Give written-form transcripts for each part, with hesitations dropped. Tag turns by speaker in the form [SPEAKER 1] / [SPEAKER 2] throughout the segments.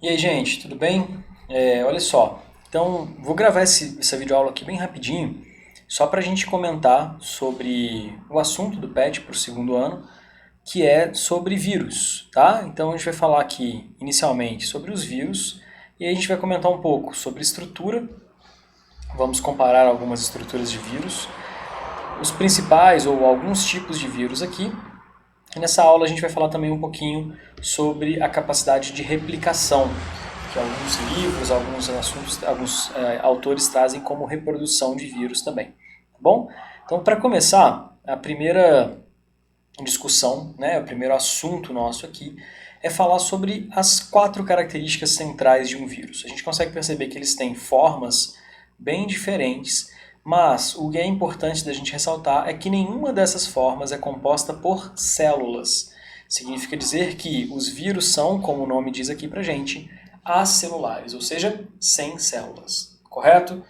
[SPEAKER 1] E aí, gente, tudo bem? Olha só, então vou gravar essa videoaula aqui bem rapidinho, só para a gente comentar sobre o assunto do PET para o segundo ano, que é sobre vírus, tá? Então a gente vai falar aqui inicialmente sobre os vírus, e aí a gente vai comentar um pouco sobre estrutura, vamos comparar algumas estruturas de vírus, os principais ou alguns tipos de vírus aqui. E nessa aula a gente vai falar também um pouquinho sobre a capacidade de replicação, que alguns livros, alguns assuntos, alguns autores trazem como reprodução de vírus também. Tá bom? Então, para começar, a primeira discussão, né, o primeiro assunto nosso aqui, é falar sobre as 4 características centrais de um vírus. A gente consegue perceber que eles têm formas bem diferentes, mas o que é importante da gente ressaltar é que nenhuma dessas formas é composta por células. Significa dizer que os vírus são, como o nome diz aqui pra gente, acelulares, ou seja, sem células, correto?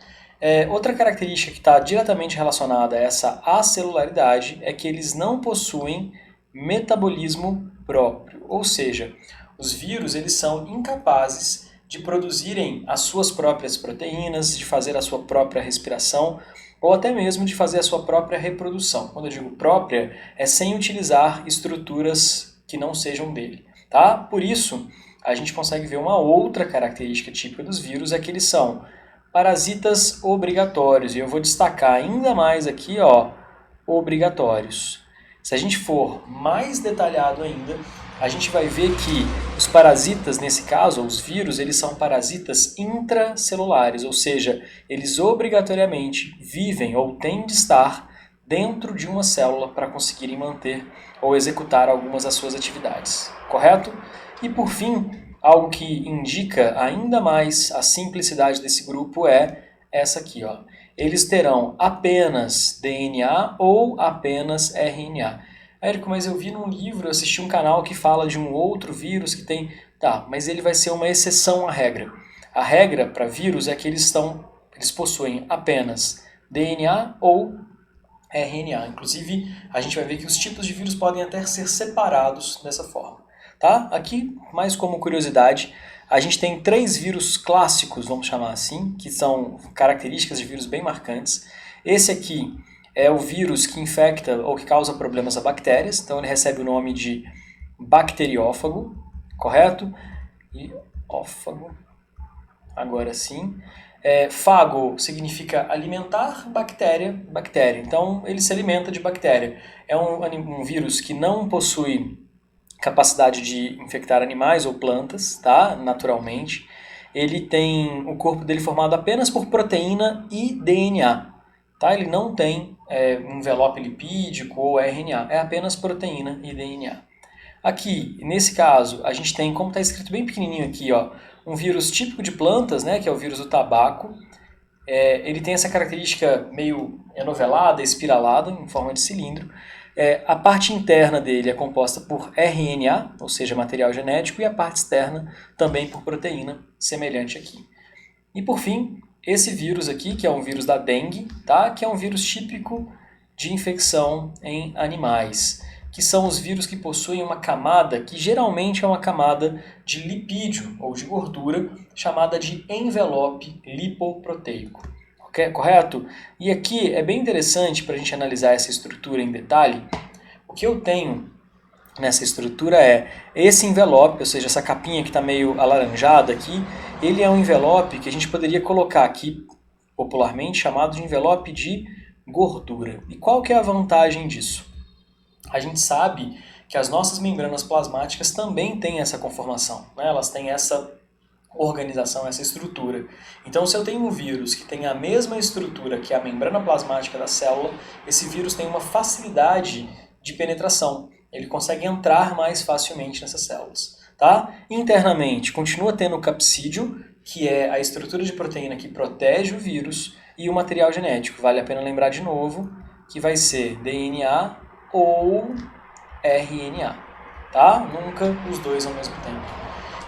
[SPEAKER 1] Outra característica que está diretamente relacionada a essa acelularidade é que eles não possuem metabolismo próprio, ou seja, os vírus eles são incapazes de produzirem as suas próprias proteínas, de fazer a sua própria respiração ou até mesmo de fazer a sua própria reprodução. Quando eu digo própria, é sem utilizar estruturas que não sejam dele, tá? Por isso, a gente consegue ver uma outra característica típica dos vírus, é que eles são parasitas obrigatórios. E eu vou destacar ainda mais aqui, ó, obrigatórios. Se a gente for mais detalhado ainda, a gente vai ver que os parasitas, nesse caso, os vírus, eles são parasitas intracelulares, ou seja, eles obrigatoriamente vivem ou têm de estar dentro de uma célula para conseguirem manter ou executar algumas das suas atividades, correto? E por fim, algo que indica ainda mais a simplicidade desse grupo é essa aqui, ó. Eles terão apenas DNA ou apenas RNA. Érico, mas eu vi num livro, eu assisti um canal que fala de um outro vírus que tem... Tá, mas ele vai ser uma exceção à regra. A regra para vírus é que eles possuem apenas DNA ou RNA. Inclusive, a gente vai ver que os tipos de vírus podem até ser separados dessa forma. Tá? Aqui, mais como curiosidade, a gente tem 3 vírus clássicos, vamos chamar assim, que são características de vírus bem marcantes. Esse aqui é o vírus que infecta ou que causa problemas a bactérias, então ele recebe o nome de bacteriófago, correto? E ófago, agora sim. Fago significa alimentar bactéria, então ele se alimenta de bactéria. É um vírus que não possui capacidade de infectar animais ou plantas, tá? Naturalmente. Ele tem o corpo dele formado apenas por proteína e DNA. Tá? Ele não tem um envelope lipídico ou RNA, é apenas proteína e DNA. Aqui, nesse caso, a gente tem, como está escrito bem pequenininho aqui, ó, um vírus típico de plantas, né, que é o vírus do tabaco. Ele tem essa característica meio enovelada, espiralada, em forma de cilindro. A parte interna dele é composta por RNA, ou seja, material genético, e a parte externa também por proteína, semelhante aqui. E por fim, esse vírus aqui, que é um vírus da dengue, tá? Que é um vírus típico de infecção em animais, que são os vírus que possuem uma camada, que geralmente é uma camada de lipídio ou de gordura, chamada de envelope lipoproteico. Correto? E aqui é bem interessante para a gente analisar essa estrutura em detalhe. O que eu tenho nessa estrutura é esse envelope, ou seja, essa capinha que está meio alaranjada aqui, ele é um envelope que a gente poderia colocar aqui, popularmente chamado de envelope de gordura. E qual que é a vantagem disso? A gente sabe que as nossas membranas plasmáticas também têm essa conformação, né? Elas têm essa organização, essa estrutura. Então, se eu tenho um vírus que tem a mesma estrutura que a membrana plasmática da célula, esse vírus tem uma facilidade de penetração. Ele consegue entrar mais facilmente nessas células. Tá? Internamente, continua tendo o capsídeo, que é a estrutura de proteína que protege o vírus, e o material genético. Vale a pena lembrar de novo que vai ser DNA ou RNA. Tá? Nunca os dois ao mesmo tempo.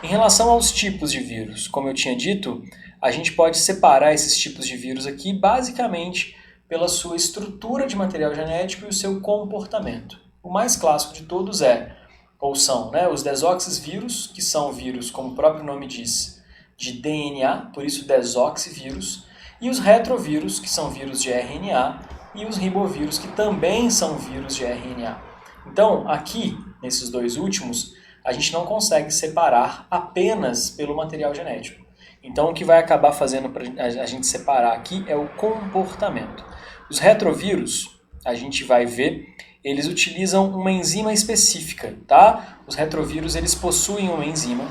[SPEAKER 1] Em relação aos tipos de vírus, como eu tinha dito, a gente pode separar esses tipos de vírus aqui basicamente pela sua estrutura de material genético e o seu comportamento. O mais clássico de todos é ou são, né, os desoxivírus, que são vírus, como o próprio nome diz, de DNA, por isso desoxivírus, e os retrovírus, que são vírus de RNA, e os ribovírus, que também são vírus de RNA. Então, aqui, nesses dois últimos, a gente não consegue separar apenas pelo material genético. Então, o que vai acabar fazendo para a gente separar aqui é o comportamento. Os retrovírus, a gente vai ver, eles utilizam uma enzima específica, tá? Os retrovírus, eles possuem uma enzima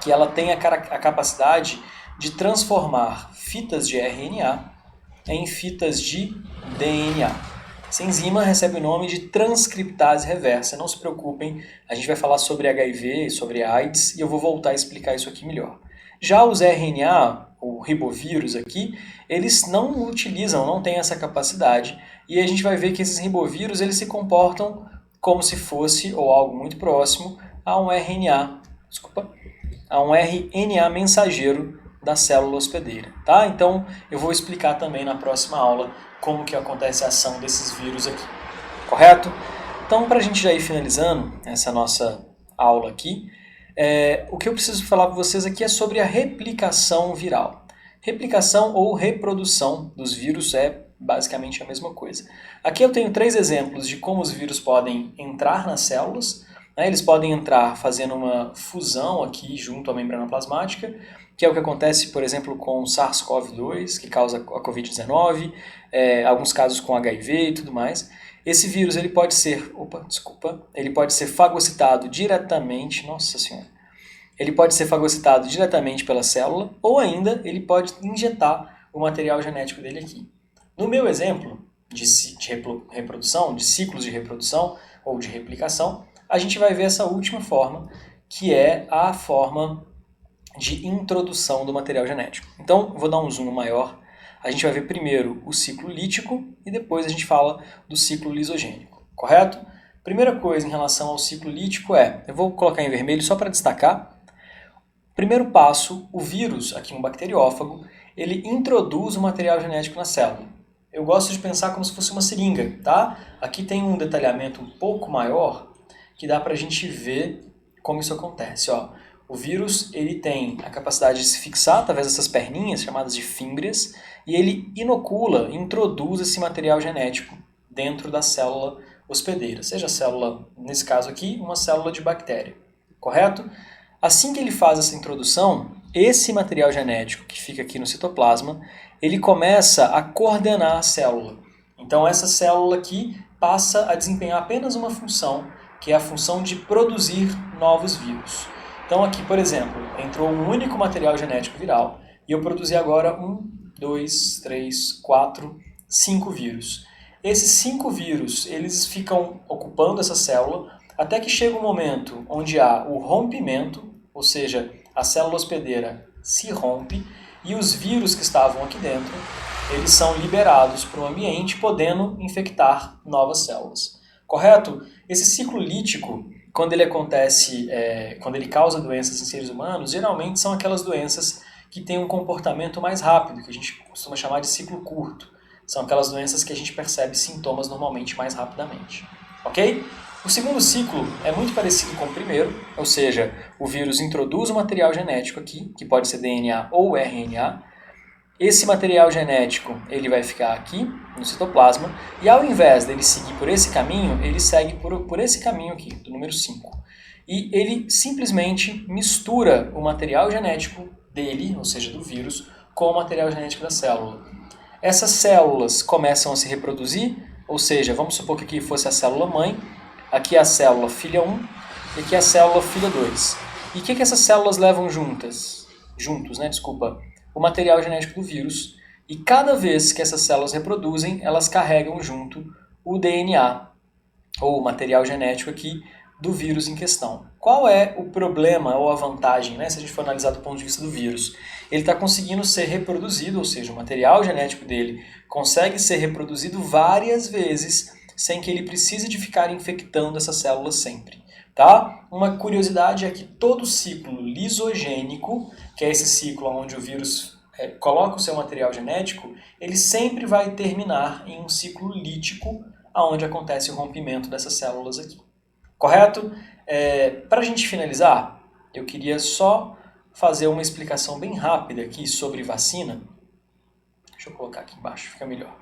[SPEAKER 1] que ela tem a capacidade de transformar fitas de RNA em fitas de DNA. Essa enzima recebe o nome de transcriptase reversa. Não se preocupem, a gente vai falar sobre HIV, sobre AIDS, e eu vou voltar a explicar isso aqui melhor. Já os RNA, o ribovírus aqui, eles não utilizam, não têm essa capacidade, e a gente vai ver que esses ribovírus eles se comportam como se fosse, ou algo muito próximo, a um RNA, a um RNA mensageiro da célula hospedeira, tá? Então, eu vou explicar também na próxima aula como que acontece a ação desses vírus aqui, correto? Então, para a gente já ir finalizando essa nossa aula aqui, o que eu preciso falar para vocês aqui é sobre a replicação viral. Replicação ou reprodução dos vírus é basicamente a mesma coisa. Aqui eu tenho 3 exemplos de como os vírus podem entrar nas células, né? Eles podem entrar fazendo uma fusão aqui junto à membrana plasmática, que é o que acontece, por exemplo, com o SARS-CoV-2, que causa a COVID-19, alguns casos com HIV e tudo mais. Esse vírus ele pode ser, ele pode ser fagocitado diretamente, nossa senhora, ele pode ser fagocitado diretamente pela célula, ou ainda ele pode injetar o material genético dele aqui. No meu exemplo de reprodução, de ciclos de reprodução ou de replicação, a gente vai ver essa última forma, que é a forma de introdução do material genético. Então, vou dar um zoom maior. A gente vai ver primeiro o ciclo lítico e depois a gente fala do ciclo lisogênico, correto? Primeira coisa em relação ao ciclo lítico eu vou colocar em vermelho só para destacar. Primeiro passo, o vírus, aqui um bacteriófago, ele introduz o material genético na célula. Eu gosto de pensar como se fosse uma seringa, tá? Aqui tem um detalhamento um pouco maior que dá para a gente ver como isso acontece, ó. O vírus ele tem a capacidade de se fixar através dessas perninhas chamadas de fímbrias e ele inocula, introduz esse material genético dentro da célula hospedeira, seja a célula, nesse caso aqui, uma célula de bactéria, correto? Assim que ele faz essa introdução, esse material genético que fica aqui no citoplasma, ele começa a coordenar a célula. Então essa célula aqui passa a desempenhar apenas uma função, que é a função de produzir novos vírus. Então aqui, por exemplo, entrou um único material genético viral e eu produzi agora 1, 2, 3, 4, 5 vírus. Esses 5 vírus, eles ficam ocupando essa célula até que chega um momento onde há o rompimento, ou seja, a célula hospedeira se rompe e os vírus que estavam aqui dentro, eles são liberados para o ambiente, podendo infectar novas células. Correto? Esse ciclo lítico, quando ele acontece, quando ele causa doenças em seres humanos, geralmente são aquelas doenças que têm um comportamento mais rápido, que a gente costuma chamar de ciclo curto. São aquelas doenças que a gente percebe sintomas normalmente mais rapidamente. Ok? O segundo ciclo é muito parecido com o primeiro, ou seja, o vírus introduz o material genético aqui, que pode ser DNA ou RNA. Esse material genético ele vai ficar aqui no citoplasma e ao invés dele seguir por esse caminho, ele segue por esse caminho aqui, do número 5. E ele simplesmente mistura o material genético dele, ou seja, do vírus, com o material genético da célula. Essas células começam a se reproduzir, ou seja, vamos supor que aqui fosse a célula mãe, aqui é a célula filha 1 e aqui é a célula filha 2. E o que essas células levam juntos, o material genético do vírus, e cada vez que essas células reproduzem, elas carregam junto o DNA, ou o material genético aqui, do vírus em questão. Qual é o problema ou a vantagem, né, se a gente for analisar do ponto de vista do vírus? Ele está conseguindo ser reproduzido, ou seja, o material genético dele consegue ser reproduzido várias vezes sem que ele precise de ficar infectando essas células sempre. Tá? Uma curiosidade é que todo ciclo lisogênico, que é esse ciclo onde o vírus coloca o seu material genético, ele sempre vai terminar em um ciclo lítico, onde acontece o rompimento dessas células aqui. Correto? Para a gente finalizar, eu queria só fazer uma explicação bem rápida aqui sobre vacina. Deixa eu colocar aqui embaixo, fica melhor.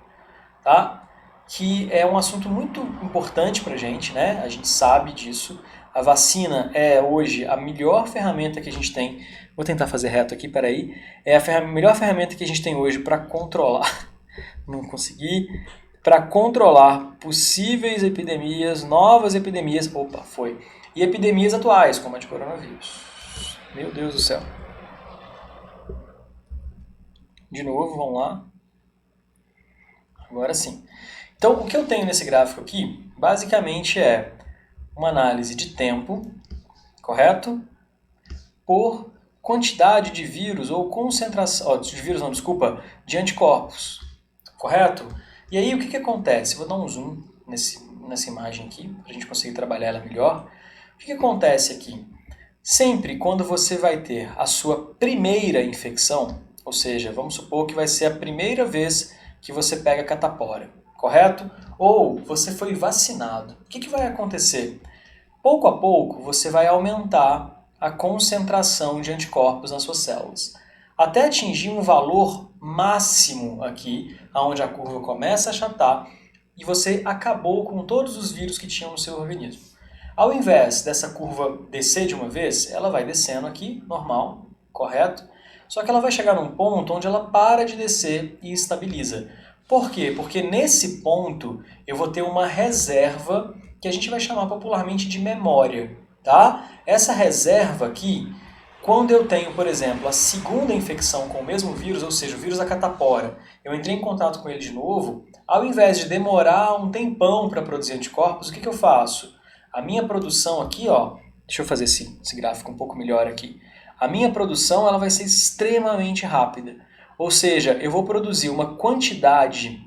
[SPEAKER 1] Tá? Que é um assunto muito importante para a gente, né? A gente sabe disso. A vacina é hoje a melhor ferramenta que a gente tem. Vou tentar fazer reto aqui, peraí. É a melhor ferramenta que a gente tem hoje para controlar. Não consegui. Para controlar possíveis epidemias, novas epidemias. Opa, foi. E epidemias atuais, como a de coronavírus. Meu Deus do céu. De novo, vamos lá. Agora sim. Então, o que eu tenho nesse gráfico aqui, basicamente é uma análise de tempo, correto? Por quantidade de vírus ou concentração, de vírus não, desculpa, de anticorpos, correto? E aí o que acontece? Vou dar um zoom nessa imagem aqui, para a gente conseguir trabalhar ela melhor. O que acontece aqui? Sempre quando você vai ter a sua primeira infecção, ou seja, vamos supor que vai ser a primeira vez que você pega catapora, correto? Ou você foi vacinado. O que vai acontecer? Pouco a pouco você vai aumentar a concentração de anticorpos nas suas células, até atingir um valor máximo aqui, onde a curva começa a achatar e você acabou com todos os vírus que tinham no seu organismo. Ao invés dessa curva descer de uma vez, ela vai descendo aqui, normal, correto? Só que ela vai chegar num ponto onde ela para de descer e estabiliza. Por quê? Porque nesse ponto eu vou ter uma reserva que a gente vai chamar popularmente de memória, tá? Essa reserva aqui, quando eu tenho, por exemplo, a segunda infecção com o mesmo vírus, ou seja, o vírus da catapora, eu entrei em contato com ele de novo, ao invés de demorar um tempão para produzir anticorpos, o que eu faço? A minha produção aqui, ó, deixa eu fazer esse gráfico um pouco melhor aqui. A minha produção ela vai ser extremamente rápida. Ou seja, eu vou produzir uma quantidade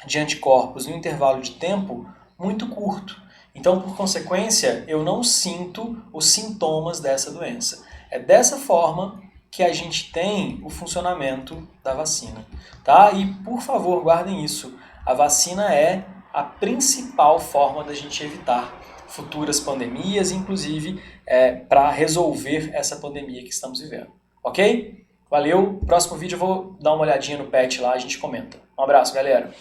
[SPEAKER 1] de anticorpos no intervalo de tempo muito curto. Então, por consequência, eu não sinto os sintomas dessa doença. É dessa forma que a gente tem o funcionamento da vacina. Tá? E, por favor, guardem isso. A vacina é a principal forma da gente evitar futuras pandemias, inclusive para resolver essa pandemia que estamos vivendo. Ok? Valeu, próximo vídeo eu vou dar uma olhadinha no PET lá, a gente comenta. Um abraço, galera!